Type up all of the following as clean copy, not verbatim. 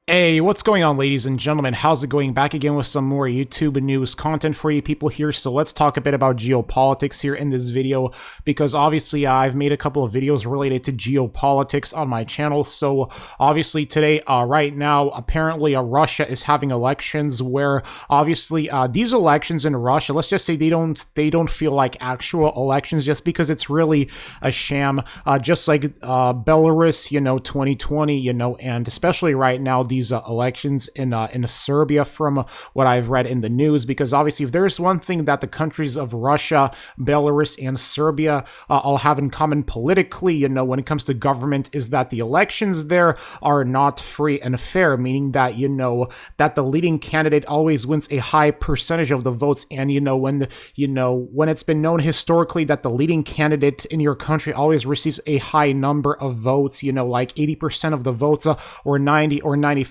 Hey, what's going on, ladies and gentlemen? How's it going? Back again with some more YouTube news content for you people here. So let's talk a bit about geopolitics here in this video, because obviously I've made a couple of videos related to geopolitics on my channel. So obviously today, right now, apparently Russia is having elections where obviously these elections in Russia, let's just say they don't feel like actual elections, just because it's really a sham, just like Belarus, 2020, and especially right now, these elections in Serbia, from what I've read in the news, because obviously if there's one thing that the countries of Russia, Belarus, and Serbia all have in common politically, when it comes to government, is that the elections there are not free and fair, meaning that, that the leading candidate always wins a high percentage of the votes. And, when it's been known historically that the leading candidate in your country always receives a high number of votes, like 80% of the votes, or 90 or 95%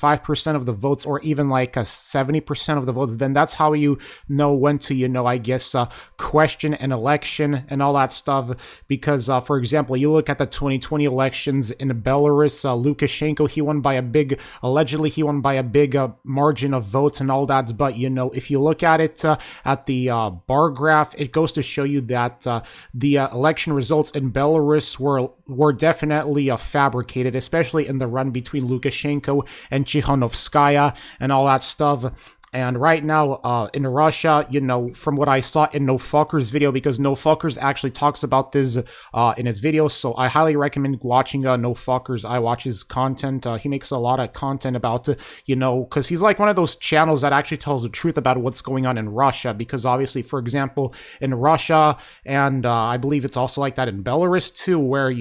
of the votes, or even like 70% of the votes, then that's how you know when to, question an election and all that stuff. Because, for example, you look at the 2020 elections in Belarus, Lukashenko, allegedly he won by a big margin of votes and all that. But, if you look at it at the bar graph, it goes to show you that the election results in Belarus were definitely fabricated, especially in the run between Lukashenko and Tikhanovskaya and all that stuff. And right now, in Russia, from what I saw in No Fuckers' video, because No Fuckers actually talks about this in his videos, so I highly recommend watching No Fuckers. I watch his content. He makes a lot of content about, because he's like one of those channels that actually tells the truth about what's going on in Russia. Because obviously, for example, in Russia, and I believe it's also like that in Belarus too, where,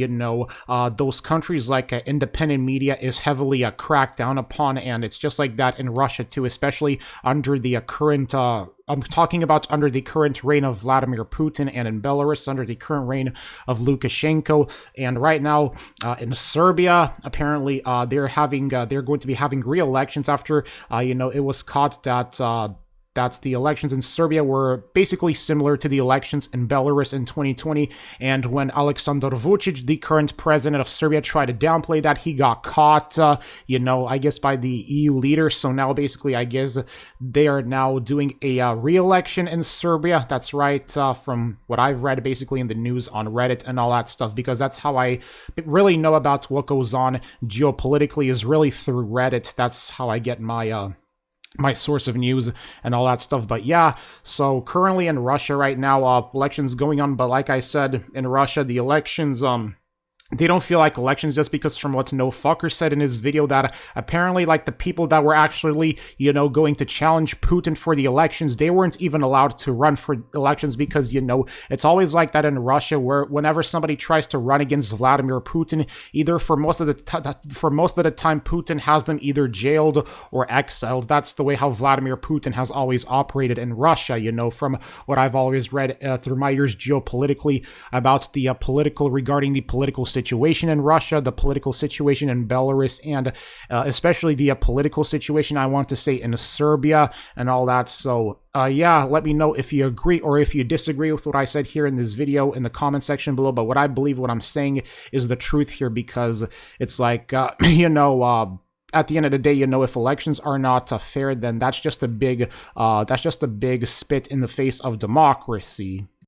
those countries, like independent media is heavily cracked down upon, and it's just like that in Russia too, especially under the current, I'm talking about under the current reign of Vladimir Putin, and in Belarus under the current reign of Lukashenko. And right now in Serbia, apparently they're going to be having re-elections after, it was caught that the elections in Serbia were basically similar to the elections in Belarus in 2020. And when Aleksandar Vučić, the current president of Serbia, tried to downplay that, he got caught, I guess by the EU leaders. So now basically, I guess they are now doing a re-election in Serbia. That's right, from what I've read basically in the news on Reddit and all that stuff, because that's how I really know about what goes on geopolitically, is really through Reddit. That's how I get my source of news and all that stuff. But yeah, so currently in Russia right now, elections going on. But like I said, in Russia, the elections, they don't feel like elections, just because from what No Fucker said in his video, that apparently like the people that were actually, going to challenge Putin for the elections, they weren't even allowed to run for elections, because, it's always like that in Russia, where whenever somebody tries to run against Vladimir Putin, either for most of the time, Putin has them either jailed or exiled. That's the way how Vladimir Putin has always operated in Russia, from what I've always read through my years geopolitically about the regarding the political situation in Russia, the political situation in Belarus, and especially the political situation, I want to say, in Serbia and all that. So yeah, let me know if you agree or if you disagree with what I said here in this video in the comment section below. But what I believe, what I'm saying, is the truth here, because it's like, at the end of the day, if elections are not fair, then that's just a big spit in the face of democracy.